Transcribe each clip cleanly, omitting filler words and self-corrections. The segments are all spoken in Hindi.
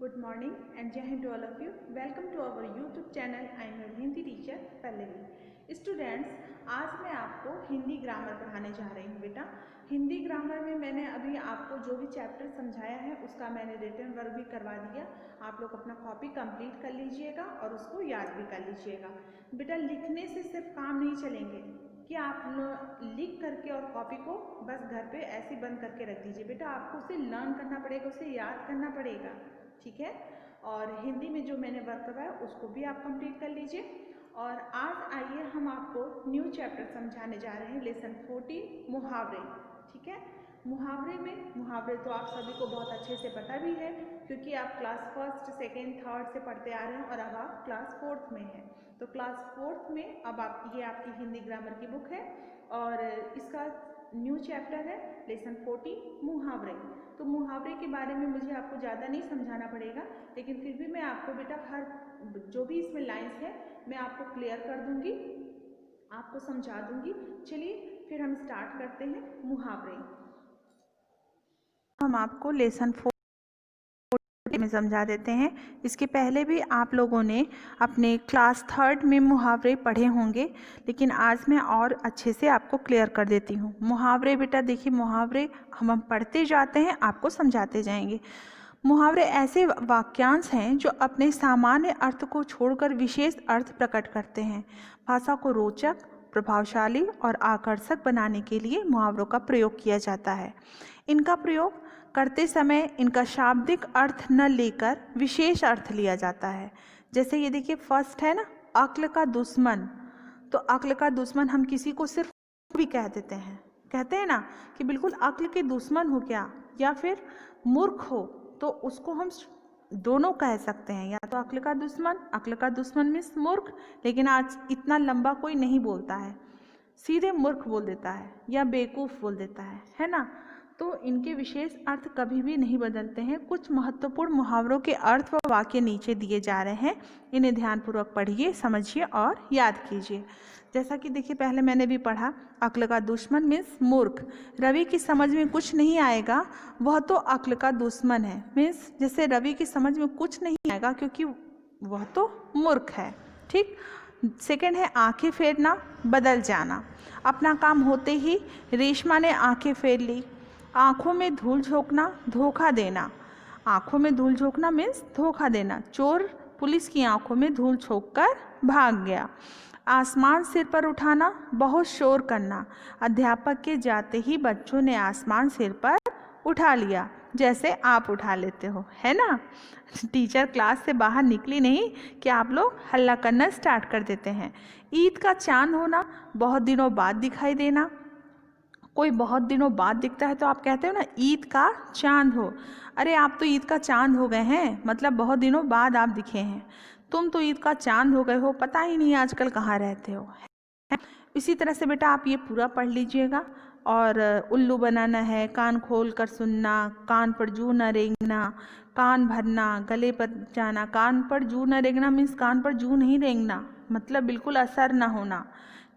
Good morning and Jai Hind to all of you. Welcome to our YouTube channel. I am your Hindi teacher Pallavi. Students, आज मैं आपको हिंदी ग्रामर पढ़ाने जा रही हूँ। बेटा, हिंदी ग्रामर में मैंने अभी आपको जो भी चैप्टर समझाया है उसका मैंने रिटन वर्क भी करवा दिया। आप लोग अपना कॉपी कंप्लीट कर लीजिएगा और उसको याद भी कर लीजिएगा। बेटा, लिखने से सिर्फ काम नहीं चलेंगे कि आप लिख करके और कॉपी को बस घर पे ऐसे बंद करके रख दीजिए। बेटा, आपको उसे लर्न करना पड़ेगा, उसे याद करना पड़ेगा, ठीक है। और हिंदी में जो मैंने वर्क करवाया उसको भी आप कंप्लीट कर लीजिए। और आज आइए हम आपको न्यू चैप्टर समझाने जा रहे हैं, लेसन 14 मुहावरे, ठीक है। मुहावरे तो आप सभी को बहुत अच्छे से पता भी है क्योंकि आप क्लास फर्स्ट सेकेंड थर्ड से पढ़ते आ रहे हैं और अब आप क्लास फोर्थ में हैं। तो क्लास फोर्थ में अब ये आपकी हिंदी ग्रामर की बुक है और इसका न्यू चैप्टर है लेसन 14 मुहावरे। तो मुहावरे के बारे में मुझे आपको ज़्यादा नहीं समझाना पड़ेगा, लेकिन फिर भी मैं आपको बेटा हर जो भी इसमें लाइंस है मैं आपको क्लियर कर दूंगी, आपको समझा दूंगी। चलिए फिर हम स्टार्ट करते हैं मुहावरे। हम आपको लेसन 4 में समझा देते हैं। इसके पहले भी आप लोगों ने अपने क्लास थर्ड में मुहावरे पढ़े होंगे, लेकिन आज मैं और अच्छे से आपको क्लियर कर देती हूँ। मुहावरे बेटा देखिए, मुहावरे हम पढ़ते जाते हैं, आपको समझाते जाएंगे। मुहावरे ऐसे वाक्यांश हैं जो अपने सामान्य अर्थ को छोड़कर विशेष अर्थ प्रकट करते हैं। भाषा को रोचक, प्रभावशाली और आकर्षक बनाने के लिए मुहावरों का प्रयोग किया जाता है। इनका प्रयोग करते समय इनका शाब्दिक अर्थ न लेकर विशेष अर्थ लिया जाता है। जैसे ये देखिए, फर्स्ट है ना, अक्ल का दुश्मन। तो अक्ल का दुश्मन हम किसी को सिर्फ भी कह देते हैं, कहते हैं ना कि बिल्कुल अक्ल के दुश्मन हो क्या, या फिर मूर्ख हो, तो उसको हम दोनों कह सकते हैं, या तो अक्ल का दुश्मन मीन्स मूर्ख, लेकिन आज इतना लंबा कोई नहीं बोलता है, सीधे मूर्ख बोल देता है या बेवकूफ़ बोल देता है ना। तो इनके विशेष अर्थ कभी भी नहीं बदलते हैं। कुछ महत्वपूर्ण मुहावरों के अर्थ व वाक्य नीचे दिए जा रहे हैं, इन्हें ध्यानपूर्वक पढ़िए, समझिए और याद कीजिए। जैसा कि देखिए, पहले मैंने भी पढ़ा, अक्ल का दुश्मन मीन्स मूर्ख। रवि की समझ में कुछ नहीं आएगा, वह तो अक्ल का दुश्मन है। मीन्स जैसे रवि की समझ में कुछ नहीं आएगा क्योंकि वह तो मूर्ख है, ठीक। सेकंड है आंखें फेरना, बदल जाना। अपना काम होते ही रेशमा ने आंखें फेर ली। आंखों में धूल झोंकना, धोखा देना। आंखों में धूल झोंकना मीन्स धोखा देना। चोर पुलिस की आंखों में धूल झोंककर भाग गया। आसमान सिर पर उठाना, बहुत शोर करना। अध्यापक के जाते ही बच्चों ने आसमान सिर पर उठा लिया, जैसे आप उठा लेते हो, है ना। टीचर क्लास से बाहर निकली नहीं कि आप लोग हल्ला करना स्टार्ट कर देते हैं। ईद का चांद होना, बहुत दिनों बाद दिखाई देना। कोई बहुत दिनों बाद दिखता है तो आप कहते हो ना ईद का चांद हो। अरे आप तो ईद का चांद हो गए हैं, मतलब बहुत दिनों बाद आप दिखे हैं। तुम तो ईद का चांद हो गए हो, पता ही नहीं आजकल कहाँ रहते हो। इसी तरह से बेटा आप ये पूरा पढ़ लीजिएगा। और उल्लू बनाना है, कान खोल कर सुनना, कान पर जू न रेंगना, कान भरना, गले पर जाना। कान पर जू न रेंगना मीन्स कान पर जू नहीं रेंगना, मतलब बिल्कुल असर ना होना,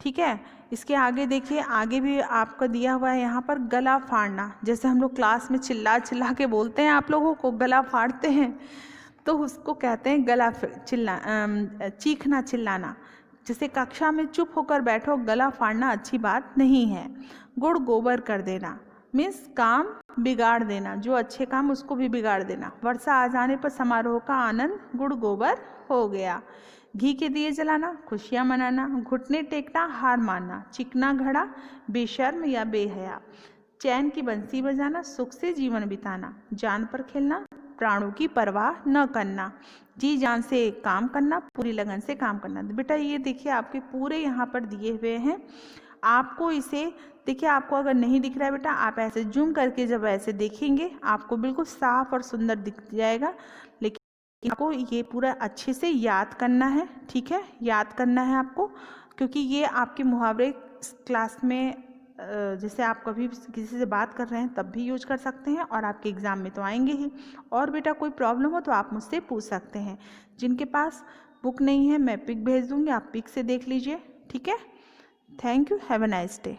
ठीक है। इसके आगे देखिए, आगे भी आपको दिया हुआ है यहाँ पर गला फाड़ना। जैसे हम लोग क्लास में चिल्ला चिल्ला के बोलते हैं, आप लोगों को गला फाड़ते हैं, तो उसको कहते हैं गला चीखना, चिल्लाना। जैसे कक्षा में चुप होकर बैठो, गला फाड़ना अच्छी बात नहीं है। गुड़ गोबर कर देना मीन्स काम बिगाड़ देना, जो अच्छे काम उसको भी बिगाड़ देना। वर्षा आ जाने पर समारोह का आनंद गुड़ गोबर हो गया। घी के दिए जलाना, खुशियाँ मनाना। घुटने टेकना, हार मानना। चिकना घड़ा, बेशर्म या बेहया। चैन की बंसी बजाना, सुख से जीवन बिताना। जान पर खेलना, प्राणों की परवाह न करना। जी जान से काम करना, पूरी लगन से काम करना। बेटा ये देखिए आपके पूरे यहाँ पर दिए हुए हैं। आपको इसे देखिए, आपको अगर नहीं दिख रहा है बेटा, आप ऐसे जूम करके जब ऐसे देखेंगे आपको बिल्कुल साफ और सुंदर दिख जाएगा। लेकिन आपको ये पूरा अच्छे से याद करना है, ठीक है, याद करना है आपको, क्योंकि ये आपके मुहावरे क्लास में जैसे आप कभी किसी से बात कर रहे हैं तब भी यूज कर सकते हैं, और आपके एग्ज़ाम में तो आएंगे ही। और बेटा कोई प्रॉब्लम हो तो आप मुझसे पूछ सकते हैं। जिनके पास बुक नहीं है मैं पिक भेज दूँगी, आप पिक से देख लीजिए, ठीक है। Thank you, have a nice day.